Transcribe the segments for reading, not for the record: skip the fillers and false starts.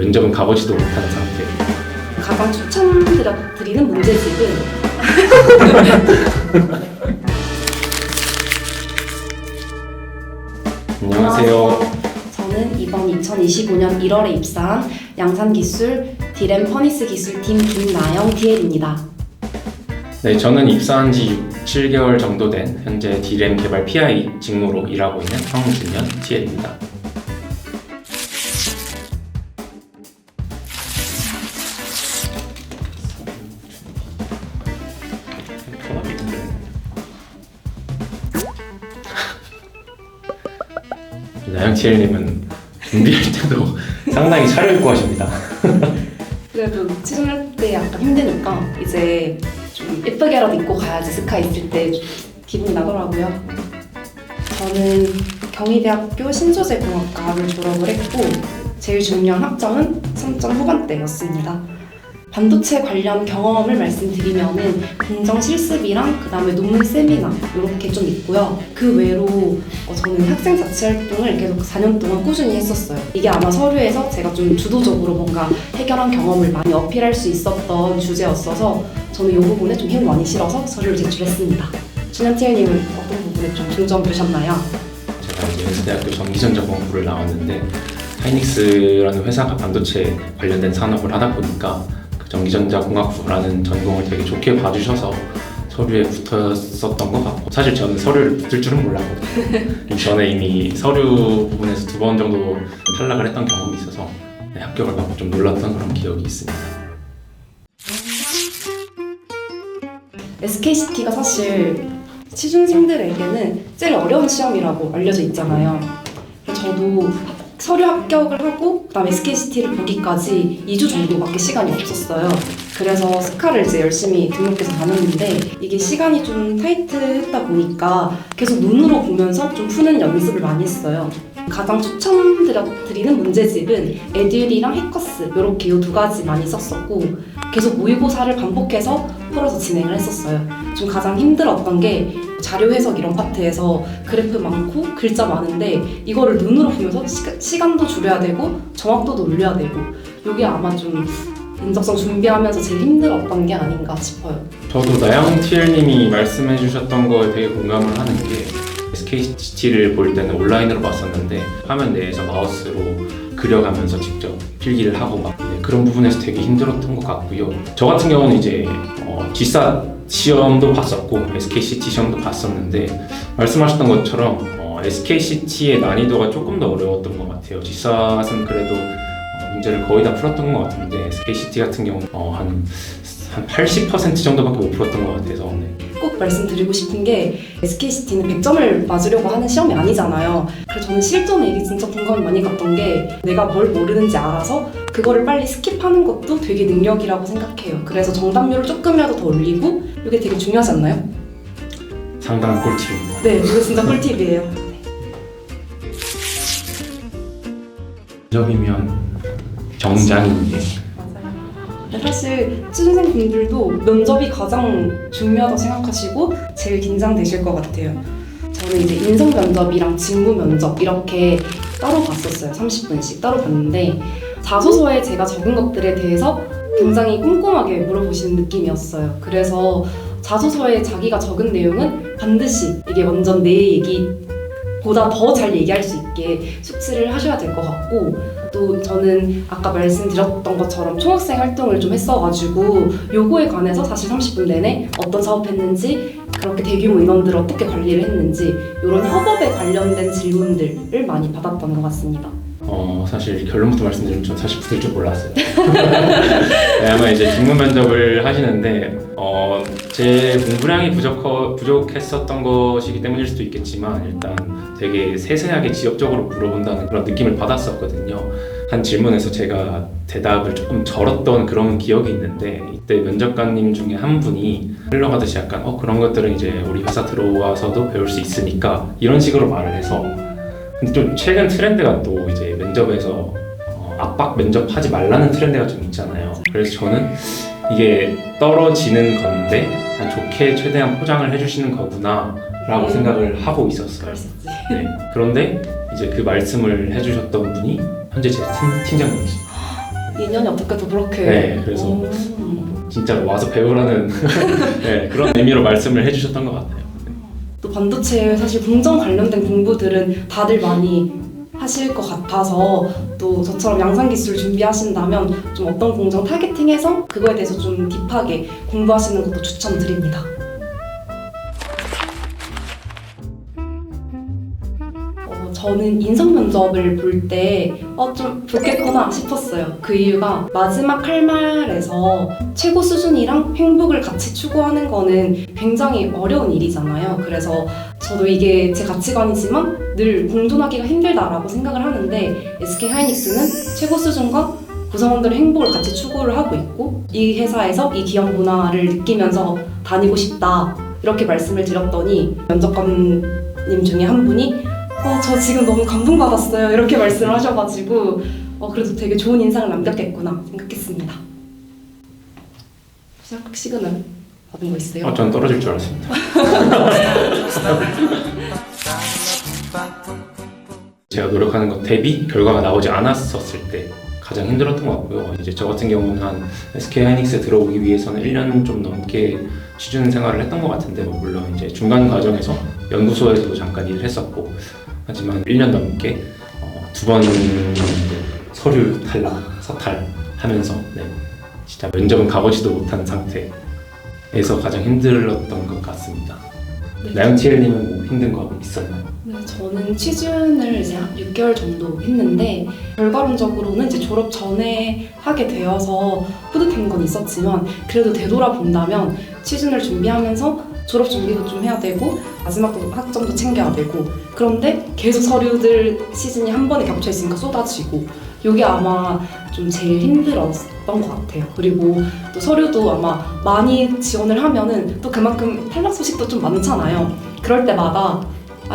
면접은 가보지도 못한 상태. 가장 추천드리는 문제집은 안녕하세요. 저는 이번 2025년 1월에 입사한 양산기술 디램 퍼니스 기술팀 김나영 DL입니다. 네, 저는 입사한 지 6, 7개월 정도 된 현재 디램 개발 PI 직무로 일하고 있는 황준현 TL입니다. 나영 TL님은 준비할 때도 상당히 차려입고 하십니다. 그래도 취준할 때 약간 힘드니까 이제 좀 예쁘게라도 입고 가야지 스카 있을 때 기분이 나더라고요. 저는 경희대학교 신소재공학과를 졸업을 했고 제일 중요한 학점은 3점 후반대였습니다. 반도체 관련 경험을 말씀드리면은 공정 실습이랑 그 다음에 논문 세미나 이렇게 좀 있고요. 그 외로 저는 학생 자치 활동을 계속 4년 동안 꾸준히 했었어요. 이게 아마 서류에서 제가 좀 주도적으로 뭔가 해결한 경험을 많이 어필할 수 있었던 주제였어서 저는 이 부분에 좀 힘을 많이 실어서 서류를 제출했습니다. 준현 TL님은 어떤 부분에 좀 중점 두셨나요? 제가 이제 연세대학교 전기전자공학부를 나왔는데 하이닉스라는 회사가 반도체 관련된 산업을 하다 보니까 전기전자공학부라는 전공을 되게 좋게 봐주셔서 서류에 붙었었던 것 같고, 사실 저는 서류를 붙을 줄은 몰랐거든요. 전에 이미 서류 부분에서 2번 정도 탈락을 했던 경험이 있어서 합격을 받고 좀 놀랐던 그런 기억이 있습니다. SKCT가 사실 취준생들에게는 제일 어려운 시험이라고 알려져 있잖아요. 저도 서류 합격을 하고 그다음에 SKCT를 보기까지 2주 정도밖에 시간이 없었어요. 그래서 스카를 이제 열심히 등록해서 다녔는데 이게 시간이 좀 타이트했다 보니까 계속 눈으로 보면서 좀 푸는 연습을 많이 했어요. 가장 추천드리는 문제집은 에듀리랑 해커스 이렇게 이 두 가지 많이 썼었고 계속 모의고사를 반복해서 풀어서 진행을 했었어요. 좀 가장 힘들었던 게 자료 해석 이런 파트에서 그래프 많고 글자 많은데 이거를 눈으로 보면서 시간도 줄여야 되고 정확도도 올려야 되고 이게 아마 좀 인적성 준비하면서 제일 힘들었던 게 아닌가 싶어요. 저도 나영 TL님이 말씀해 주셨던 거에 되게 공감을 하는 게 SKCT를 볼 때는 온라인으로 봤었는데 화면 내에서 마우스로 그려가면서 직접 필기를 하고 막 그런 부분에서 되게 힘들었던 것 같고요. 저 같은 경우는 이제 G사 시험도 봤었고 SKCT 시험도 봤었는데 말씀하셨던 것처럼 SKCT의 난이도가 조금 더 어려웠던 것 같아요. G사는 그래도 문제를 거의 다 풀었던 것 같은데 SKCT 같은 경우는 한 80% 정도밖에 못 풀었던 것 같아서 꼭 말씀드리고 싶은 게 SKCT는 100점을 맞으려고 하는 시험이 아니잖아요. 그래서 저는 실전에 이게 진짜 공감이 많이 갔던 게 내가 뭘 모르는지 알아서 그거를 빨리 스킵하는 것도 되게 능력이라고 생각해요. 그래서 정답률을 조금이라도 더 올리고 이게 되게 중요하지 않나요? 상당한 꿀팁입니다. 네, 이거 진짜 꿀팁이에요. 면접이면 정장인데 사실 취준생분들도 면접이 가장 중요하다고 생각하시고 제일 긴장되실 것 같아요. 저는 이제 인성 면접이랑 직무 면접 이렇게 따로 봤었어요. 30분씩 따로 봤는데 자소서에 제가 적은 것들에 대해서 굉장히 꼼꼼하게 물어보시는 느낌이었어요. 그래서 자소서에 자기가 적은 내용은 반드시 이게 완전 내 얘기보다 더 잘 얘기할 수 있게 숙지를 하셔야 될 것 같고, 또 저는 아까 말씀드렸던 것처럼 총학생 활동을 좀 했어가지고 요거에 관해서 사실 30분 내내 어떤 사업했는지, 그렇게 대규모 인원들을 어떻게 관리를 했는지 이런 협업에 관련된 질문들을 많이 받았던 것 같습니다. 사실 결론부터 말씀드리면 전 사실 붙을 줄 몰랐어요. 네, 아마 이제 직무 면접을 하시는데 제 공부량이 부족했었던 것이기 때문일 수도 있겠지만 일단 되게 세세하게 지역적으로 물어본다는 그런 느낌을 받았었거든요. 한 질문에서 제가 대답을 조금 절었던 그런 기억이 있는데 이때 면접관님 중에 한 분이 흘러가듯이 약간 그런 것들은 이제 우리 회사 들어와서도 배울 수 있으니까 이런 식으로 말을 해서, 근데 또 최근 트렌드가 또 이제 면접에서 압박 면접하지 말라는 트렌드가 좀 있잖아요. 그래서 저는 이게 떨어지는 건데 좋게 최대한 포장을 해주시는 거구나 라고 생각을 하고 있었어요. 네. 그런데 이제 그 말씀을 해주셨던 분이 현재 제 팀장님이시죠. 인연이 어떻게 또 그렇게. 네, 그래서 오. 진짜 와서 배우라는 네, 그런 의미로 말씀을 해주셨던 것 같아요. 또 반도체 사실 공정 관련된 공부들은 다들 많이 하실 것 같아서 또 저처럼 양산 기술 준비하신다면 좀 어떤 공정 타겟팅해서 그거에 대해서 좀 딥하게 공부하시는 것도 추천드립니다. 저는 인성 면접을 볼 때 좀 붙겠구나 싶었어요. 그 이유가 마지막 할 말에서 최고 수준이랑 행복을 같이 추구하는 거는 굉장히 어려운 일이잖아요. 그래서 저도 이게 제 가치관이지만 늘 공존하기가 힘들다라고 생각을 하는데 SK 하이닉스는 최고 수준과 구성원들의 행복을 같이 추구를 하고 있고 이 회사에서 이 기업 문화를 느끼면서 다니고 싶다 이렇게 말씀을 드렸더니 면접관님 중에 한 분이 저 지금 너무 감동받았어요 이렇게 말씀을 하셔가지고 그래도 되게 좋은 인상을 남겼겠구나 생각했습니다. 시작 시그널 받은 거 있어요? 전 떨어질 줄 알았습니다. 제가 노력하는 것 대비 결과가 나오지 않았었을 때 가장 힘들었던 것 같고요. 이제 저 같은 경우는 한 SK 하이닉스에 들어오기 위해서는 1년 좀 넘게 취준 생활을 했던 것 같은데 물론 이제 중간 과정에서 연구소에서도 잠깐 일을 했었고 하지만 1년 넘게 두 번 서류 탈락, 서탈하면서 진짜 면접은 가보지도 못한 상태에서 가장 힘들었던 것 같습니다. 나영티엘님은 뭐 힘든 거 있었나요? 네, 저는 취준을 이제 한 6개월 정도 했는데 결과론적으로는 이제 졸업 전에 하게 되어서 뿌듯한 건 있었지만 그래도 되돌아본다면 취준을 준비하면서 졸업 준비도 좀 해야 되고 마지막도 학점도 챙겨야 되고 그런데 계속 서류들 시즌이 한 번에 겹쳐 있으니까 쏟아지고 이게 아마 좀 제일 힘들었던 것 같아요. 그리고 또 서류도 아마 많이 지원을 하면은 또 그만큼 탈락 소식도 좀 많잖아요. 그럴 때마다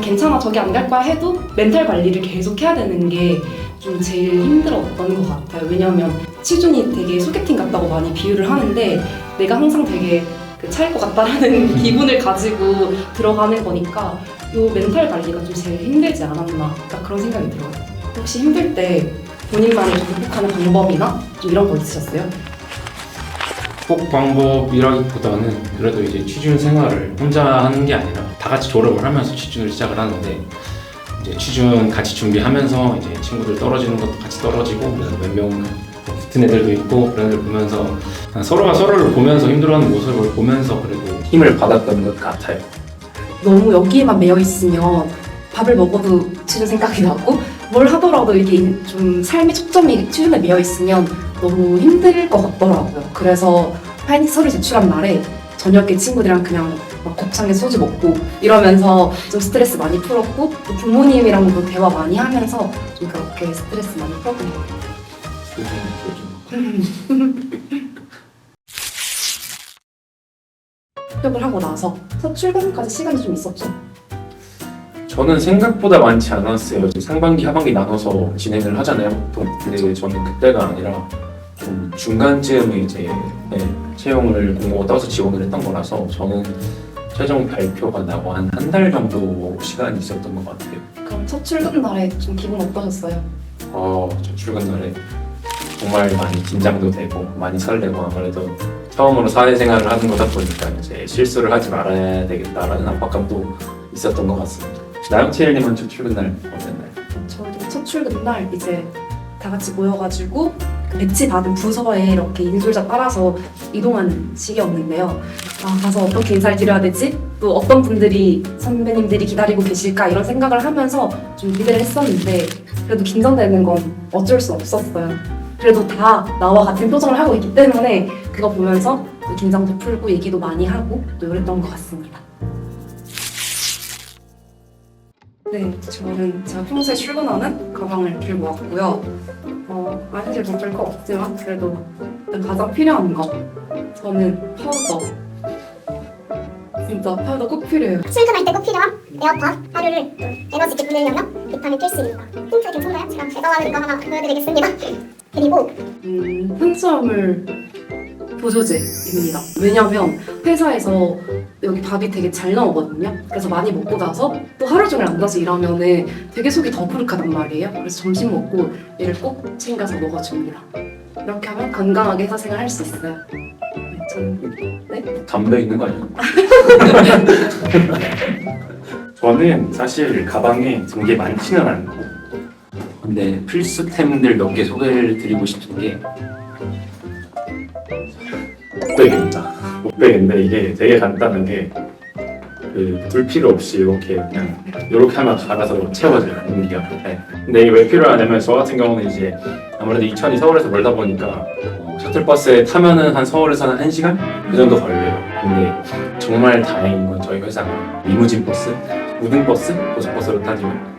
괜찮아 저기 안 갈 거야 해도 멘탈 관리를 계속 해야 되는 게 좀 제일 힘들었던 것 같아요. 왜냐하면 취준이 되게 소개팅 같다고 많이 비유를 하는데 내가 항상 되게 차일 것 같다라는 기분을 가지고 들어가는 거니까 이 멘탈 관리가 좀 제일 힘들지 않았나 그런 생각이 들어요. 혹시 힘들 때 본인만의 좀 극복하는 방법이나 좀 이런 거 있으셨어요? 꼭 방법이라기보다는 그래도 이제 취준 생활을 혼자 하는 게 아니라 다 같이 졸업을 하면서 취준을 시작을 하는데 이제 취준 같이 준비하면서 이제 친구들 떨어지는 것도 같이 떨어지고 몇 명 붙은 애들도 있고 그런 애들 보면서 서로가 서로를 보면서 힘들어하는 모습을 보면서 그래도 힘을 받았던 것 같아요. 너무 여기에만 매여 있으면 밥을 먹어도 취준 생각이 나고 뭘 하더라도 이게 좀 삶의 초점이 취준에 매여 있으면 너무 힘들 것 같더라고요. 그래서 하이닉스 서류 제출한 날에 저녁에 친구들이랑 그냥 막 곱창에 소주 먹고 이러면서 좀 스트레스 많이 풀었고 또 부모님이랑도 대화 많이 하면서 좀 그렇게 스트레스 많이 풀었던 것 같아요. 합격을 하고 나서 첫 출근까지 시간이 좀 있었죠? 저는 생각보다 많지 않았어요. 상반기, 하반기 나눠서 진행을 하잖아요, 보통. 근데 저는 그때가 아니라 좀 중간쯤에 이제 채용을 공고가 떠서 지원을 했던 거라서 저는 최종 발표가 나고 한 달 정도 시간이 있었던 것 같아요. 그럼 첫 출근 날에 좀 기분 어떠셨어요? 첫 출근 날에 정말 많이 긴장도 되고 많이 설레고 아무래도 처음으로 사회생활을 하는 거다 보니까 이제 실수를 하지 말아야 되겠다라는 압박감도 있었던 것 같습니다. 나영티엘님은 첫 출근 날 어땠나요? 저도 첫 출근 날 이제 다 같이 모여가지고 그 배치 받은 부서에 이렇게 인솔자 따라서 이동하는 시기였는데요. 가서 어떻게 인사를 드려야 되지? 또 어떤 분들이 선배님들이 기다리고 계실까 이런 생각을 하면서 좀 기대를 했었는데 그래도 긴장되는 건 어쩔 수 없었어요. 그래도 다 나와 같은 표정을 하고 있기 때문에 그거 보면서 긴장도 풀고 얘기도 많이 하고 또 이랬던 것 같습니다. 네, 저는 제가 평소에 출근하는 가방을 들고 왔고요. 사실 뭐 별거 없지만 그래도 가장 필요한 거 저는 파우더. 진짜 파우더 꼭 필요해요. 출근할 때 꼭 필요한 에어팟, 하루를 에너지 있게 보내려면 비타민 필수입니다. 힌트 괜찮나요? 제가 하는 거 하나 보여드리겠습니다. 그리고 탄수화물 보조제입니다. 왜냐면 회사에서 여기 밥이 되게 잘 나오거든요. 그래서 많이 먹고 나서 또 하루 종일 앉아서 일하면은 되게 속이 더부룩하단 말이에요. 그래서 점심 먹고 얘를 꼭 챙겨서 먹어줍니다. 이렇게 하면 건강하게 회사 생활 할 수 있어요. 네, 저는 담배 있는 거 아니야? 저는 사실 가방에 든 게 많지는 않고 근데 필수템들 몇 개 소개를 드리고 싶은 게 목베개입니다. 목베개인데 이게 되게 간단한 게 불 필요 없이 이렇게 그냥 이렇게 하면 갈아서 채워져요 공기가. 네. 근데 이게 왜 필요하냐면 저 같은 경우는 이제 아무래도 이천이 서울에서 멀다 보니까 셔틀버스에 타면은 한 서울에서는 1시간? 그 정도 걸려요. 근데 정말 다행인 건 저희 회사가 리무진 버스, 우등버스, 고속버스로 따지면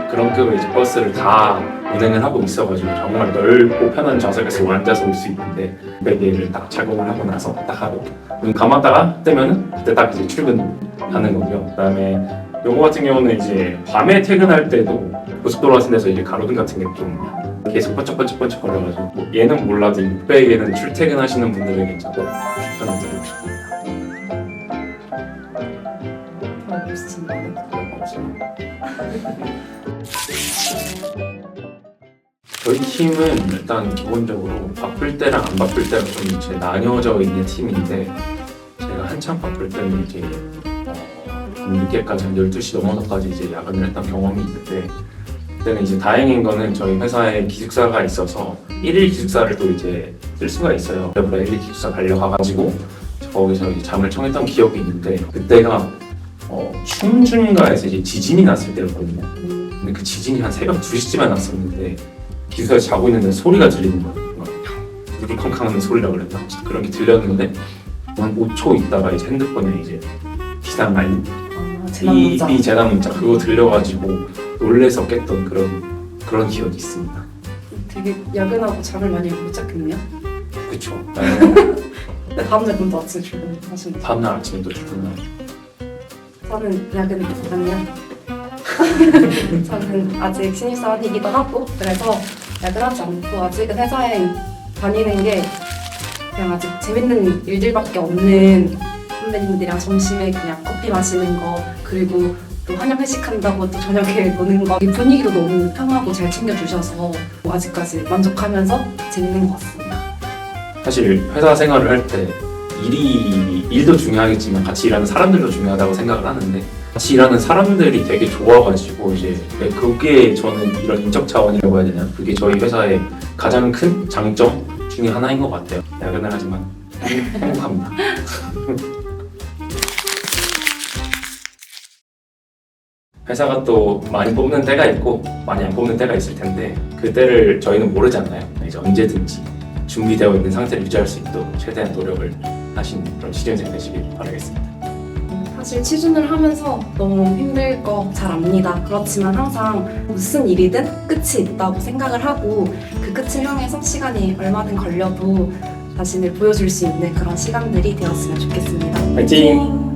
그런 급의 이제 버스를 다 운행을 하고 있어가지고 정말 넓고 편한 좌석에서 앉아서 올 수 있는데 베개를 딱 착용을 하고 나서 딱 하고 눈 감았다가 뜨면은 그때 딱 이제 출근하는 거고요. 그다음에 요거 같은 경우는 이제 밤에 퇴근할 때도 고속도로 같은 데서 이제 가로등 같은 게 좀 계속 번쩍번쩍 거려가지고 뭐 얘는 몰라도 이 목베개는 출퇴근하시는 분들에게 저도 추천을 드리고 싶습니다. 멋있습니다. 저희 팀은 일단 기본적으로 바쁠 때랑 안 바쁠 때랑 좀 이제 나뉘어져 있는 팀인데 제가 한참 바쁠 때는 이제 늦게까지 한 12시 넘어서까지 이제 야근을 했던 경험이 있는데 그때는 이제 다행인 거는 저희 회사에 기숙사가 있어서 1일 기숙사를 또 이제 쓸 수가 있어요. 그래서 1일 기숙사 달려가가지고 거기서 이제 잠을 청했던 기억이 있는데 그때가 충주인가에서 이제 지진이 났을 때였거든요. 근데 그 지진이 한 새벽 2시쯤에 났었는데 기숙사에서 자고 있는데 소리가 들리는 거예요. 누르컹캉하는 소리라 그랬나? 그런 게 들렸는데 한 5초 있다가 이제 핸드폰에 이제 비상 알림 재난 문자. 이 재난 문자 그거 들려가지고 놀래서 깼던 그런 기억이 있습니다. 되게 야근하고 잠을 많이 못 잤겠네요. 그쵸. 근데 다음날 그럼 또 아침에 출근하시는 거예요? 다음날 아침에 또 출근하고 저는 야근 아니요. 저는 아직 신입사원이기도 하고 그래서 야근하지 않고 아직은 회사에 다니는 게 그냥 아직 재밌는 일들밖에 없는 선배님들이랑 점심에 그냥 커피 마시는 거 그리고 또 환영 회식한다고 또 저녁에 노는 거 이 분위기도 너무 편하고 잘 챙겨주셔서 아직까지 만족하면서 재밌는 것 같습니다. 사실 회사 생활을 할 때 일도 중요하겠지만 같이 일하는 사람들도 중요하다고 생각을 하는데 같이 일하는 사람들이 되게 좋아가지고 이제 그게 저는 이런 인적 자원이라고 해야 되나 그게 저희 회사의 가장 큰 장점 중에 하나인 것 같아요. 야근을 하지만 행복합니다. 회사가 또 많이 뽑는 때가 있고 많이 안 뽑는 때가 있을 텐데 그때를 저희는 모르잖아요. 이제 언제든지 준비되어 있는 상태를 유지할 수 있도록 최대한 노력을 하신 그런 시즌생 되시길 바라겠습니다. 사실 취준을 하면서 너무 힘들 거 잘 압니다. 그렇지만 항상 무슨 일이든 끝이 있다고 생각을 하고 그 끝을 향해서 시간이 얼마든 걸려도 자신을 보여줄 수 있는 그런 시간들이 되었으면 좋겠습니다. 화이팅!